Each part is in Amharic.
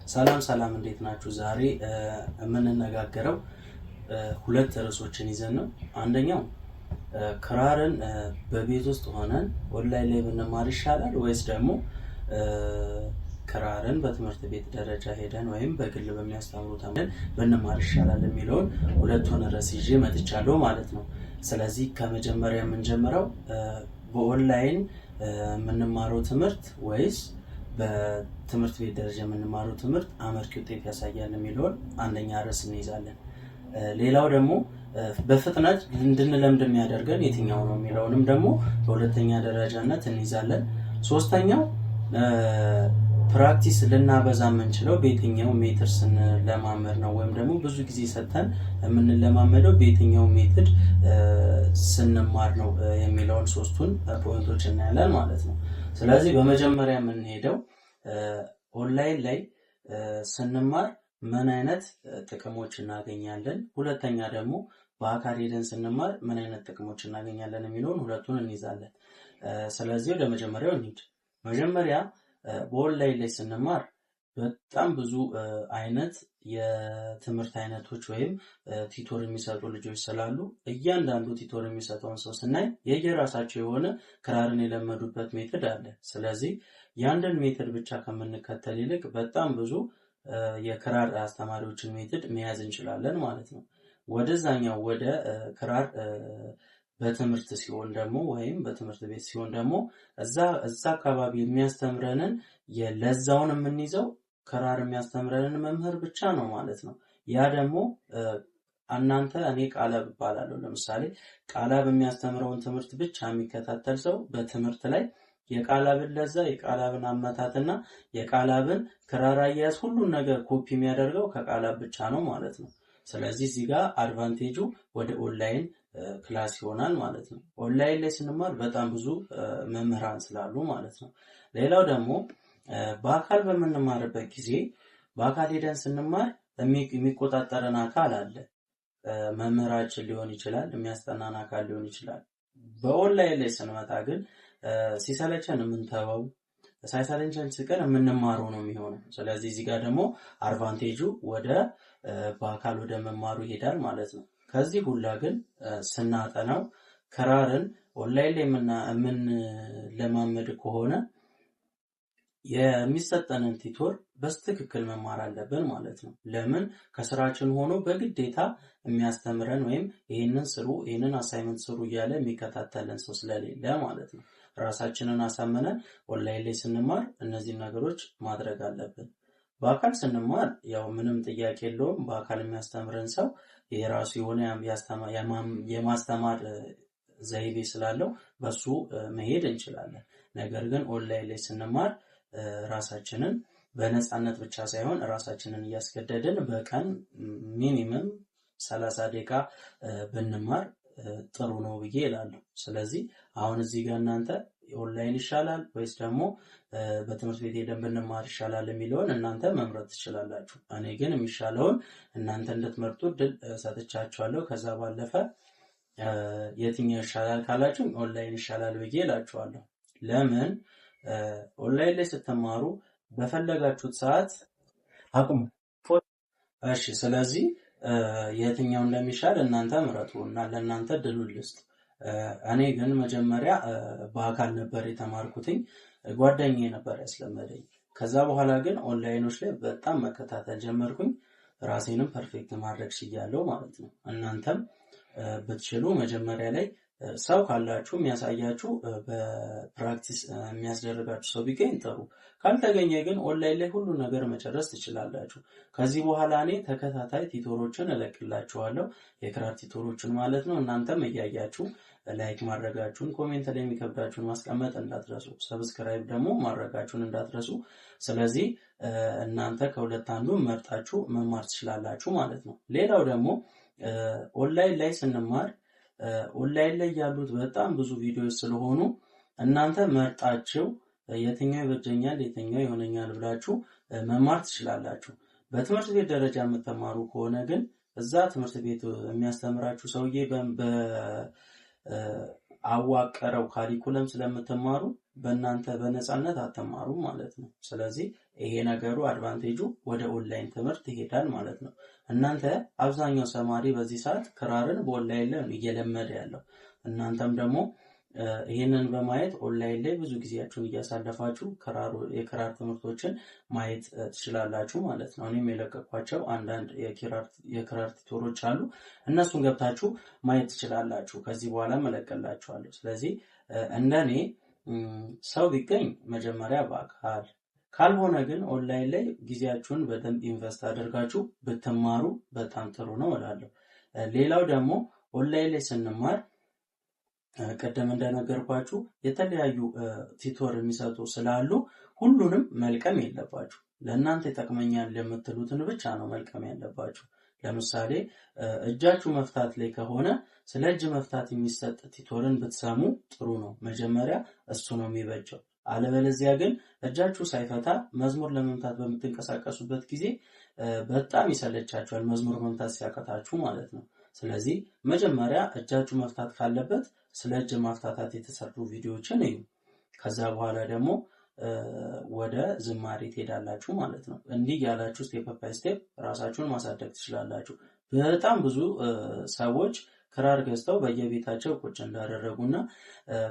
ሰላም እንዴት ናችሁ? ዛሬ የምንነጋገረው ሁለት ርዕሶችን ይዘን ነው። አንደኛው ክራርን በቤት ውስጥ ሆነን ኦንላይን ላይ ብንማር ይሻላል ወይስ ደግሞ ክራርን በትምህርት ቤት ደረጃ ሄደን ወይም በግል በሚያስተምሩ ተምረን ብንማር ይሻላል የሚለውን ሁለቱን ርዕስ ይዤ መጥቻለሁ ማለት ነው። ስለዚህ ከመጀመሪያ የምንጀምረው በኦንላይን የምንማረው ትምህርት ወይስ በትምህርት ቤት ደረጃ የምንማረው ትምህርት አመርቂ ውጤት ያሳያል የሚለውን አንደኛ ርዕስ እንይዛለን። ሌላው ደግሞ በፍጥነት እንድንለምድ የሚያደርገን የትኛው ነው የሚለውንም ደግሞ በሁለተኛ ደረጃነት እንይዛለን። ሶስተኛው ፕራክቲስ ልናበዛ የምንችለው በየትኛው ሜትድ ስንለማመድ ነው ወይም ደግሞ ብዙ ጊዜ ሰጥተን የምንለማመደው በየትኛው ሜትድ ስንማር ነው የሚለውን ሶስቱን ፖይንቶች እናያለን ማለት ነው። ስለዚህ በመጀመሪያ የምንሄደው ኦንላይን ላይ ስንማር ምን አይነት ጥቅሞች እናገኛለን፣ ሁለተኛ ደግሞ በአካል ሄደን ስንማር ምን አይነት ጥቅሞች እናገኛለን የሚለውን ሁለቱን እንይዛለን። ስለዚህ ወደ መጀመሪያው እንሂድ። መጀመሪያ በኦንላይን ላይ ስንማር በጣም ብዙ አይነት የትምህርት አይነቶች ወይም ቲቶር የሚሰጡ ልጆች ስላሉ እያንዳንዱ ቲቶር የሚሰጠውን ሰው ስናይ የየራሳቸው የሆነ ክራርን የለመዱበት ሜትድ አለ። ስለዚህ ያንድን ሜትድ ብቻ ከምንከተል ይልቅ በጣም ብዙ የክራር አስተማሪዎችን ሜትድ መያዝ እንችላለን ማለት ነው። ወደዛኛው ወደ ክራር በትምህርት ሲሆን ደግሞ ወይም በትምህርት ቤት ሲሆን ደግሞ እዛ አካባቢ የሚያስተምረንን ለዛውን የምንይዘው ክራር የሚያስተምረንን መምህር ብቻ ነው ማለት ነው። ያ ደግሞ እኔ ቃላብ እባላለሁ። ለምሳሌ ቃላብ የሚያስተምረውን ትምህርት ብቻ የሚከታተል ሰው በትምህርት ላይ የቃላብን ለዛ የቃላብን አመታትና የቃላብን ክራር አያያዝ ሁሉን ነገር ኮፒ የሚያደርገው ከቃላብ ብቻ ነው ማለት ነው። ስለዚህ እዚህ ጋር አድቫንቴጁ ወደ ኦንላይን ክላስ ይሆናል ማለት ነው። ኦንላይን ላይ ስንማር በጣም ብዙ መምህራን ስላሉ ማለት ነው። ሌላው ደግሞ በአካል በምንማርበት ጊዜ በአካል ሄደን ስንማር የሚቆጣጠረን አካል አለ። መምህራችን ሊሆን ይችላል፣ የሚያስጠናን አካል ሊሆን ይችላል። በኦንላይን ላይ ስንመጣ ግን ሲሰለቸን የምንተወው ሳይሰለቸን ሲቀር የምንማረው ነው የሚሆነው። ስለዚህ እዚህ ጋር ደግሞ አድቫንቴጁ ወደ በአካል ወደ መማሩ ይሄዳል ማለት ነው። ከዚህ ሁላ ግን ስናጠናው ክራርን ኦንላይን ላይ የምንለማመድ ከሆነ የሚሰጠንን ቲቶር በትክክል መማር አለብን ማለት ነው። ለምን ከስራችን ሆኖ በግዴታ የሚያስተምረን ወይም ይህንን አሳይመንት ስሩ እያለ የሚከታተልን ሰው ስለሌለ ማለት ነው። ራሳችንን አሳምነን ኦንላይን ላይ ስንማር እነዚህን ነገሮች ማድረግ አለብን። በአካል ስንማር ያው ምንም ጥያቄ የለውም። በአካል የሚያስተምረን ሰው የራሱ የሆነ የማስተማር ዘይቤ ስላለው በሱ መሄድ እንችላለን። ነገር ግን ኦንላይን ላይ ስንማር ራሳችንን በነፃነት ብቻ ሳይሆን ራሳችንን እያስገደድን በቀን ሚኒመም 30 ደቂቃ ብንማር ጥሩ ነው ብዬ እላለሁ። ስለዚህ አሁን እዚህ ጋር እናንተ ኦንላይን ይሻላል ወይስ ደግሞ በትምህርት ቤት ሄደን ብንማር ይሻላል የሚለውን እናንተ መምረጥ ትችላላችሁ። እኔ ግን የሚሻለውን እናንተ እንድትመርጡ እድል ሰጥቻችኋለሁ። ከዛ ባለፈ የትኛው ይሻላል ካላችሁ ኦንላይን ይሻላል ብዬ እላችኋለሁ። ለምን ኦንላይን ላይ ስትማሩ በፈለጋችሁት ሰዓት አቁሙ። እሺ፣ ስለዚህ የትኛው እንደሚሻል እናንተ ምረጡ እና ለእናንተ ድሉን ልስጥ። እኔ ግን መጀመሪያ በአካል ነበር የተማርኩትኝ፣ ጓደኛዬ ነበር ያስለመደኝ። ከዛ በኋላ ግን ኦንላይኖች ላይ በጣም መከታተል ጀመርኩኝ። ራሴንም ፐርፌክት ማድረግ ችያለሁ ማለት ነው። እናንተም ብትችሉ መጀመሪያ ላይ ሰው ካላችሁ የሚያሳያችሁ በፕራክቲስ የሚያስደርጋችሁ ሰው ቢገኝ ጥሩ። ካልተገኘ ግን ኦንላይን ላይ ሁሉ ነገር መጨረስ ትችላላችሁ። ከዚህ በኋላ እኔ ተከታታይ ቲቶሮችን እለቅላችኋለሁ፣ የክራር ቲቶሮችን ማለት ነው። እናንተም እያያችሁ ላይክ ማድረጋችሁን፣ ኮሜንት ላይ የሚከብዳችሁን ማስቀመጥ እንዳትረሱ፣ ሰብስክራይብ ደግሞ ማድረጋችሁን እንዳትረሱ። ስለዚህ እናንተ ከሁለት አንዱ መርጣችሁ መማር ትችላላችሁ ማለት ነው። ሌላው ደግሞ ኦንላይን ላይ ስንማር ኦንላይን ላይ ያሉት በጣም ብዙ ቪዲዮዎች ስለሆኑ እናንተ መርጣችሁ የትኛው ይበጀኛል የትኛው ይሆነኛል ብላችሁ መማር ትችላላችሁ። በትምህርት ቤት ደረጃ የምትማሩ ከሆነ ግን እዛ ትምህርት ቤት የሚያስተምራችሁ ሰውዬ አዋቀረው ካሪኩለም ስለምትማሩ በእናንተ በነፃነት አትማሩም ማለት ነው። ስለዚህ ይሄ ነገሩ አድቫንቴጁ ወደ ኦንላይን ትምህርት ይሄዳል ማለት ነው። እናንተ አብዛኛው ተማሪ በዚህ ሰዓት ክራርን በኦንላይን ላይ እየለመደ ያለው እናንተም ደግሞ ይሄንን በማየት ኦንላይን ላይ ብዙ ጊዜያችሁን እያሳለፋችሁ የክራር ትምህርቶችን ማየት ትችላላችሁ ማለት ነው። እኔም የለቀኳቸው አንዳንድ የክራር ቲቶሮች አሉ። እነሱን ገብታችሁ ማየት ትችላላችሁ። ከዚህ በኋላ መለቀላችኋለሁ። ስለዚህ እንደኔ ሰው ቢገኝ መጀመሪያ በአካል ካልሆነ ግን ኦንላይን ላይ ጊዜያችሁን በደንብ ኢንቨስት አድርጋችሁ ብትማሩ በጣም ጥሩ ነው እላለሁ። ሌላው ደግሞ ኦንላይን ላይ ስንማር ቀደም እንደነገርኳችሁ የተለያዩ ቲቶር የሚሰጡ ስላሉ ሁሉንም መልቀም የለባችሁ። ለእናንተ ይጠቅመኛል የምትሉትን ብቻ ነው መልቀም ያለባችሁ። ለምሳሌ እጃችሁ መፍታት ላይ ከሆነ ስለ እጅ መፍታት የሚሰጥ ቲቶርን ብትሰሙ ጥሩ ነው። መጀመሪያ እሱ ነው የሚበጀው። አለበለዚያ ግን እጃችሁ ሳይፈታ መዝሙር ለመምታት በምትንቀሳቀሱበት ጊዜ በጣም ይሰለቻችኋል፣ መዝሙር መምታት ሲያቀታችሁ ማለት ነው። ስለዚህ መጀመሪያ እጃችሁ መፍታት ካለበት ስለ እጅ ማፍታታት የተሰሩ ቪዲዮዎችን እዩ። ከዛ በኋላ ደግሞ ወደ ዝማሬ ትሄዳላችሁ ማለት ነው። እንዲህ ያላችሁ ስቴፕ ባይ ስቴፕ ራሳችሁን ማሳደግ ትችላላችሁ። በጣም ብዙ ሰዎች ክራር ገዝተው በየቤታቸው ቁጭ እንዳደረጉና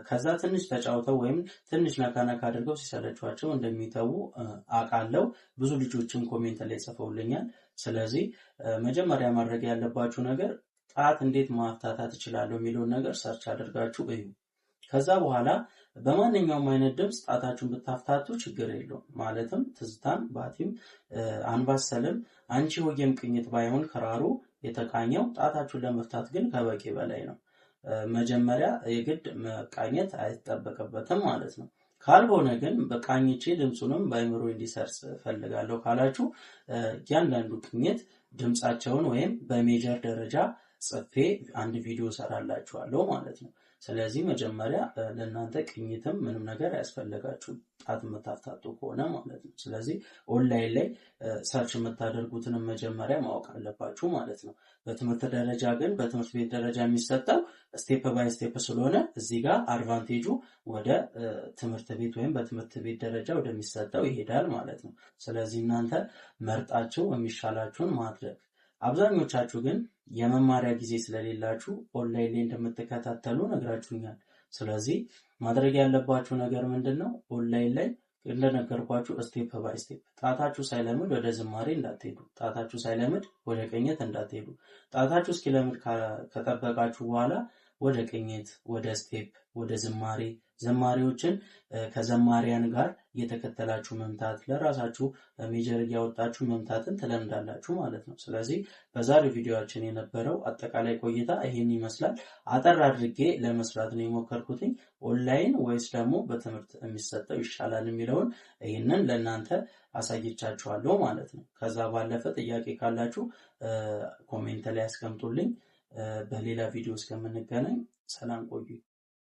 ከዛ ትንሽ ተጫውተው ወይም ትንሽ ነካነካ አድርገው ሲሰለቿቸው እንደሚተዉ አውቃለሁ። ብዙ ልጆችም ኮሜንት ላይ ጽፈውልኛል። ስለዚህ መጀመሪያ ማድረግ ያለባችሁ ነገር ጣት እንዴት ማፍታታት እችላለሁ የሚለውን ነገር ሰርች አድርጋችሁ እዩ። ከዛ በኋላ በማንኛውም አይነት ድምፅ ጣታችሁን ብታፍታቱ ችግር የለውም። ማለትም ትዝታም፣ ባቲም፣ አንባሰልም፣ አንቺ ሆዬም ቅኝት ባይሆን ክራሩ የተቃኘው ጣታችሁን ለመፍታት ግን ከበቂ በላይ ነው። መጀመሪያ የግድ መቃኘት አይጠበቅበትም ማለት ነው። ካልሆነ ግን በቃኝቼ ድምፁንም በአይምሮ እንዲሰርጽ ፈልጋለሁ ካላችሁ እያንዳንዱ ቅኝት ድምፃቸውን ወይም በሜጀር ደረጃ ጽፌ አንድ ቪዲዮ ሰራላችኋለሁ ማለት ነው። ስለዚህ መጀመሪያ ለእናንተ ቅኝትም ምንም ነገር ያስፈልጋችሁም ጣት የምታፍታቱ ከሆነ ማለት ነው። ስለዚህ ኦንላይን ላይ ሰርች የምታደርጉትንም መጀመሪያ ማወቅ አለባችሁ ማለት ነው። በትምህርት ደረጃ ግን በትምህርት ቤት ደረጃ የሚሰጠው ስቴፕ ባይ ስቴፕ ስለሆነ እዚህ ጋር አድቫንቴጁ ወደ ትምህርት ቤት ወይም በትምህርት ቤት ደረጃ ወደሚሰጠው ይሄዳል ማለት ነው። ስለዚህ እናንተ መርጣችሁ የሚሻላችሁን ማድረግ። አብዛኞቻችሁ ግን የመማሪያ ጊዜ ስለሌላችሁ ኦንላይን ላይ እንደምትከታተሉ ነግራችሁኛል። ስለዚህ ማድረግ ያለባችሁ ነገር ምንድነው? ኦንላይን ላይ እንደነገርኳችሁ ስቴፕ ባይ ስቴፕ ጣታችሁ ሳይለምድ ወደ ዝማሬ እንዳትሄዱ፣ ጣታችሁ ሳይለምድ ወደ ቅኝት እንዳትሄዱ። ጣታችሁ እስኪለምድ ከጠበቃችሁ በኋላ ወደ ቅኝት፣ ወደ ስቴፕ፣ ወደ ዝማሬዎችን ከዘማሪያን ጋር እየተከተላችሁ መምታት፣ ለራሳችሁ ሜጀር እያወጣችሁ መምታትን ትለምዳላችሁ ማለት ነው። ስለዚህ በዛሬው ቪዲዮአችን የነበረው አጠቃላይ ቆይታ ይሄን ይመስላል። አጠር አድርጌ ለመስራት ነው የሞከርኩትኝ። ኦንላይን ወይስ ደግሞ በትምህርት የሚሰጠው ይሻላል የሚለውን ይሄንን ለእናንተ አሳይቻችኋለሁ ማለት ነው። ከዛ ባለፈ ጥያቄ ካላችሁ ኮሜንት ላይ አስቀምጡልኝ። በሌላ ቪዲዮ እስከምንገናኝ ሰላም ቆዩ።